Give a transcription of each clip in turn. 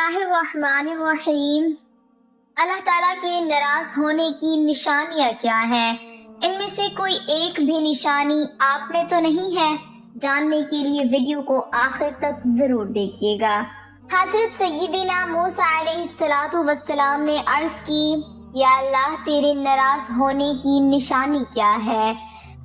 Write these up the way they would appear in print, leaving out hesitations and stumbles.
اللہ الرحمن الرحیم۔ اللہ تعالیٰ کے ناراض ہونے کی نشانیاں کیا ہیں؟ ان میں سے کوئی ایک بھی نشانی آپ میں تو نہیں ہے؟ جاننے کے لیے ویڈیو کو آخر تک ضرور دیکھیے گا۔ حضرت سیدنا موسیٰ علیہ السلام نے عرض کی، یا اللہ تیرے ناراض ہونے کی نشانی کیا ہے؟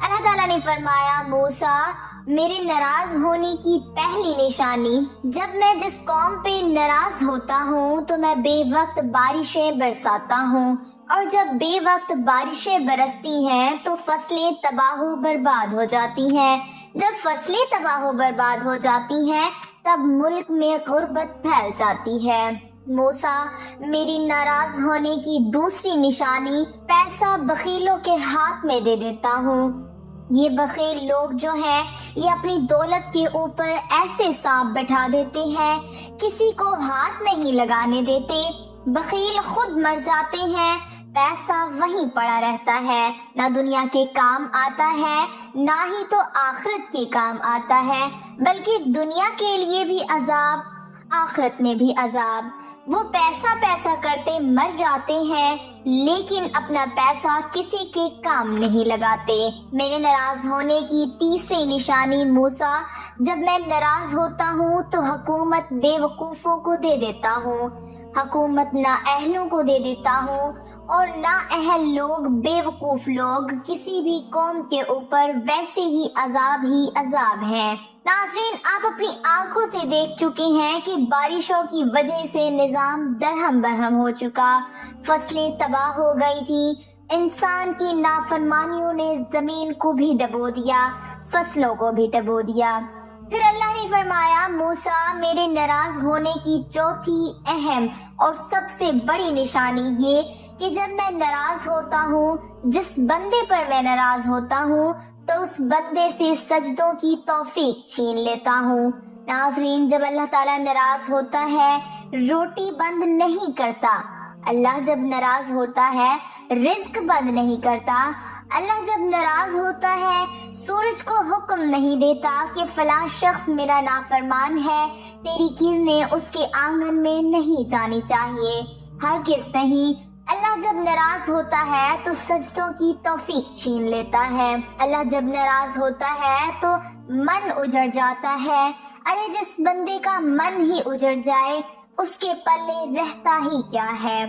اللہ تعالیٰ نے فرمایا، موسیٰ میرے ناراض ہونے کی پہلی نشانی، جب میں جس قوم پہ ناراض ہوتا ہوں تو میں بے وقت بارشیں برساتا ہوں، اور جب بے وقت بارشیں برستی ہیں تو فصلیں تباہ و برباد ہو جاتی ہیں۔ جب فصلیں تباہ و برباد ہو جاتی ہیں تب ملک میں غربت پھیل جاتی ہے۔ موسیٰ میری ناراض ہونے کی دوسری نشانی، پیسہ بخیلوں کے ہاتھ میں دے دیتا ہوں۔ یہ بخیل لوگ جو ہیں یہ اپنی دولت کے اوپر ایسے سانپ بٹھا دیتے ہیں، کسی کو ہاتھ نہیں لگانے دیتے۔ بخیل خود مر جاتے ہیں، پیسہ وہیں پڑا رہتا ہے، نہ دنیا کے کام آتا ہے نہ ہی تو آخرت کے کام آتا ہے، بلکہ دنیا کے لیے بھی عذاب، آخرت میں بھی عذاب۔ وہ پیسہ کرتے مر جاتے ہیں لیکن اپنا پیسہ کسی کے کام نہیں لگاتے۔ میرے ناراض ہونے کی تیسری نشانی، موسیٰ جب میں ناراض ہوتا ہوں تو حکومت بے وقوفوں کو دے دیتا ہوں، حکومت نااہلوں کو دے دیتا ہوں، اور نااہل لوگ، بے وقوف لوگ کسی بھی قوم کے اوپر ویسے ہی عذاب ہیں۔ ناظرین، آپ اپنی آنکھوں سے دیکھ چکے ہیں کہ بارشوں کی وجہ سے نظام درہم برہم ہو چکا، فصلیں تباہ ہو گئی تھی، انسان کی نافرمانیوں نے زمین کو بھی ڈبو دیا، فصلوں کو بھی ڈبو دیا۔ پھر اللہ نے فرمایا، موسیٰ میرے ناراض ہونے کی چوتھی اہم اور سب سے بڑی نشانی یہ کہ جب میں ناراض ہوتا ہوں، جس بندے پر میں ناراض ہوتا ہوں تو اس بندے سے سجدوں کی توفیق چھین لیتا ہوں۔ ناظرین، جب اللہ تعالیٰ ناراض ہوتا ہے روٹی بند نہیں کرتا، اللہ جب ناراض ہوتا ہے رزق بند نہیں کرتا، اللہ جب ناراض ہوتا ہے سورج کو حکم نہیں دیتا کہ فلاں شخص میرا نافرمان ہے، تیری کرنیں اس کے آنگن میں نہیں جانی چاہیے، ہرگز نہیں۔ اللہ جب ناراض ہوتا ہے تو سجدوں کی توفیق چھین لیتا ہے، اللہ جب ناراض ہوتا ہے تو من اجڑ جاتا ہے۔ ارے جس بندے کا من ہی اجڑ جائے اس کے پلے رہتا ہی کیا ہے؟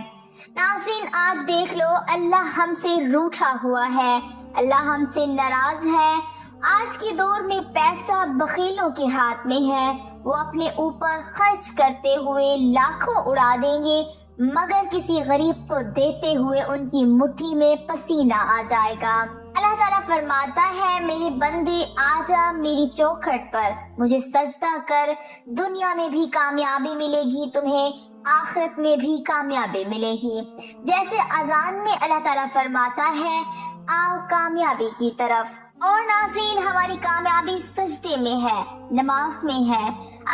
ناظرین، آج دیکھ لو، اللہ ہم سے روٹھا ہوا ہے، اللہ ہم سے ناراض ہے۔ آج کے دور میں پیسہ بخیلوں کے ہاتھ میں ہے، وہ اپنے اوپر خرچ کرتے ہوئے لاکھوں اڑا دیں گے مگر کسی غریب کو دیتے ہوئے ان کی مٹھی میں پسینہ آ جائے گا۔ اللہ تعالیٰ فرماتا ہے، میرے بندے آ جا میری چوکھٹ پر، مجھے سجدہ کر، دنیا میں بھی کامیابی ملے گی تمہیں، آخرت میں بھی کامیابی ملے گی۔ جیسے اذان میں اللہ تعالیٰ فرماتا ہے، آؤ کامیابی کی طرف۔ اور ناظرین، ہماری کامیابی سجدے میں ہے، نماز میں ہے۔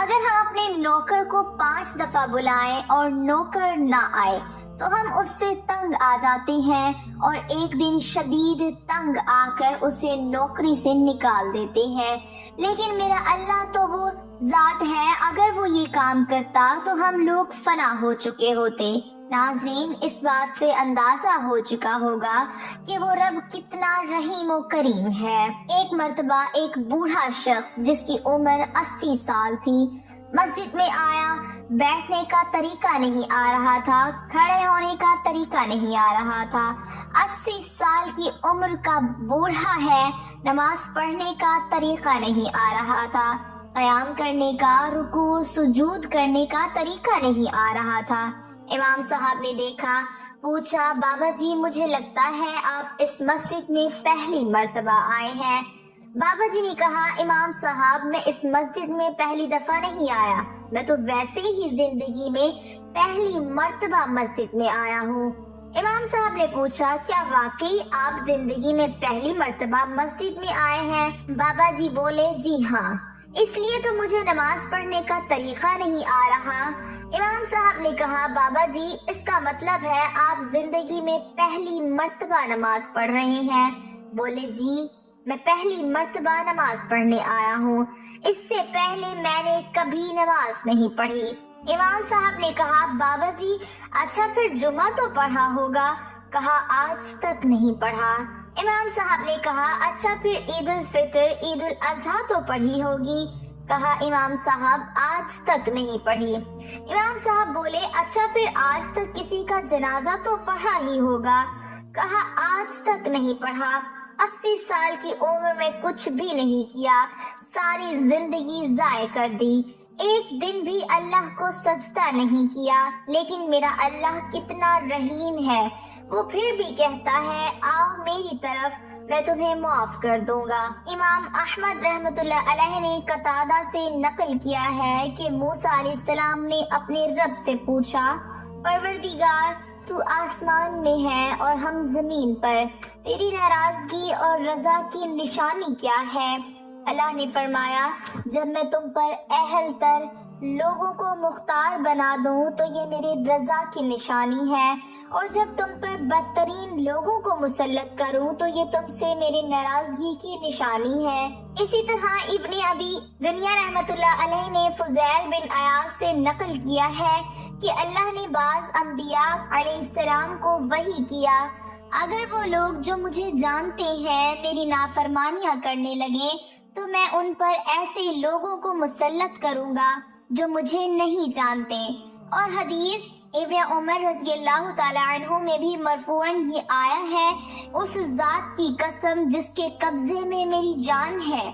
اگر ہم اپنے نوکر کو 5 دفعہ بلائیں اور نوکر نہ آئے تو ہم اس سے تنگ آ جاتے ہیں اور ایک دن شدید تنگ آ کر اسے نوکری سے نکال دیتے ہیں، لیکن میرا اللہ تو وہ ذات ہے، اگر وہ یہ کام کرتا تو ہم لوگ فنا ہو چکے ہوتے۔ ناظرین، اس بات سے اندازہ ہو چکا ہوگا کہ وہ رب کتنا رحیم و کریم ہے۔ ایک مرتبہ ایک بوڑھا شخص جس کی عمر 80 سال تھی مسجد میں آیا، بیٹھنے کا طریقہ نہیں آ رہا تھا، کھڑے ہونے کا طریقہ نہیں آ رہا تھا۔ 80 سال کی عمر کا بوڑھا ہے، نماز پڑھنے کا طریقہ نہیں آ رہا تھا، قیام کرنے کا، رکوع سجود کرنے کا طریقہ نہیں آ رہا تھا۔ امام صاحب نے دیکھا، پوچھا، بابا جی مجھے لگتا ہے آپ اس مسجد میں پہلی مرتبہ آئے ہیں۔ بابا جی نے کہا، امام صاحب میں اس مسجد میں پہلی دفعہ نہیں آیا، میں تو ویسے ہی زندگی میں پہلی مرتبہ مسجد میں آیا ہوں۔ امام صاحب نے پوچھا، کیا واقعی آپ زندگی میں پہلی مرتبہ مسجد میں آئے ہیں؟ بابا جی بولے، جی ہاں، اس لیے تو مجھے نماز پڑھنے کا طریقہ نہیں آ رہا۔ امام صاحب نے کہا، بابا جی اس کا مطلب ہے آپ زندگی میں پہلی مرتبہ نماز پڑھ رہے ہیں؟ بولے، جی میں پہلی مرتبہ نماز پڑھنے آیا ہوں، اس سے پہلے میں نے کبھی نماز نہیں پڑھی۔ امام صاحب نے کہا بابا جی اچھا پھر جمعہ تو پڑھا ہوگا؟ کہا آج تک نہیں پڑھا۔ امام صاحب نے کہا اچھا پھر عید الفطر عید الاضحیٰ تو پڑھی ہوگی؟ کہا امام صاحب آج تک نہیں پڑھی۔ امام صاحب بولے اچھا پھر آج تک کسی کا جنازہ تو پڑھا ہی ہوگا؟ کہا آج تک نہیں پڑھا۔ 80 سال کی عمر میں کچھ بھی نہیں کیا، ساری زندگی ضائع کر دی، ایک دن بھی اللہ کو سجدہ نہیں کیا، لیکن میرا اللہ کتنا رحیم ہے، وہ پھر بھی کہتا ہے آؤ میری طرف، میں تمہیں معاف کر دوں گا۔ امام احمد رحمۃ اللہ علیہ نے قتادہ سے نقل کیا ہے کہ موسیٰ علیہ السلام نے اپنے رب سے پوچھا پروردگار تو آسمان میں ہے اور ہم زمین پر، تیری ناراضگی اور رضا کی نشانی کیا ہے؟ اللہ نے فرمایا جب میں تم پر اہل تر لوگوں کو مختار بنا دوں تو یہ میرے رضا کی نشانی ہے، اور جب تم پر بدترین لوگوں کو مسلط کروں تو یہ تم سے میرے ناراضگی کی نشانی ہے۔ اسی طرح ابن ابی دنیا رحمت اللہ علیہ نے فضیل بن عیاض سے نقل کیا ہے کہ اللہ نے بعض انبیاء علیہ السلام کو وحی کیا اگر وہ لوگ جو مجھے جانتے ہیں میری نافرمانیاں کرنے لگیں تو میں ان پر ایسے لوگوں کو مسلط کروں گا جو مجھے نہیں جانتے۔ اور حدیث ابن عمر رضی اللہ تعالی عنہ میں بھی مرفوعاً یہ آیا ہے اس ذات کی قسم جس کے قبضے میں میری جان ہے،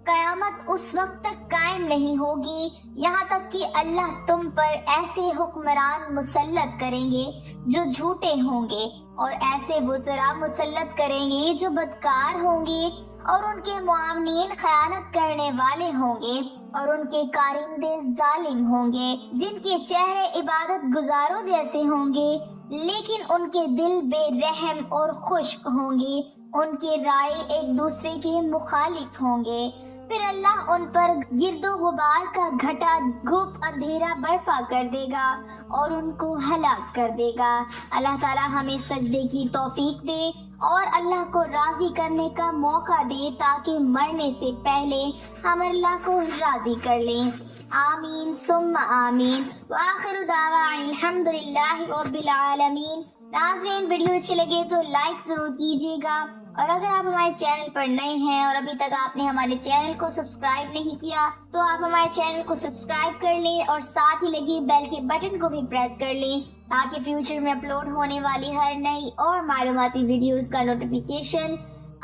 قیامت اس وقت تک قائم نہیں ہوگی یہاں تک کہ اللہ تم پر ایسے حکمران مسلط کریں گے جو جھوٹے ہوں گے، اور ایسے وزراء مسلط کریں گے جو بدکار ہوں گے، اور ان کے معاونین خیانت کرنے والے ہوں گے، اور ان کے کارندے ظالم ہوں گے، جن کے چہرے عبادت گزاروں جیسے ہوں گے لیکن ان کے دل بے رحم اور خشک ہوں گے، ان کے رائے ایک دوسرے کے مخالف ہوں گے، پھر اللہ ان پر گرد و غبار کا گھٹا گھوپ اندھیرا برپا کر دے گا اور ان کو ہلاک کر دے گا۔ اللہ تعالی ہمیں سجدے کی توفیق دے اور اللہ کو راضی کرنے کا موقع دے تاکہ مرنے سے پہلے ہم اللہ کو راضی کر لیں۔ آمین ثم آمین، وآخر دعوانا الحمدللہ رب العالمین۔ ناظرین ویڈیو اچھی لگے تو لائک ضرور کیجیے گا، اور اگر آپ ہمارے چینل پر نئے ہیں اور ابھی تک آپ نے ہمارے چینل کو سبسکرائب نہیں کیا تو آپ ہمارے چینل کو سبسکرائب کر لیں اور ساتھ ہی لگی بیل کے بٹن کو بھی پریس کر لیں تاکہ فیوچر میں اپلوڈ ہونے والی ہر نئی اور معلوماتی ویڈیوز کا نوٹیفیکیشن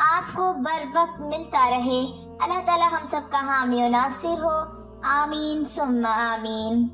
آپ کو بر وقت ملتا رہے۔ اللہ تعالی ہم سب کا حامی و ناصر ہو۔ آمین ثم آمین۔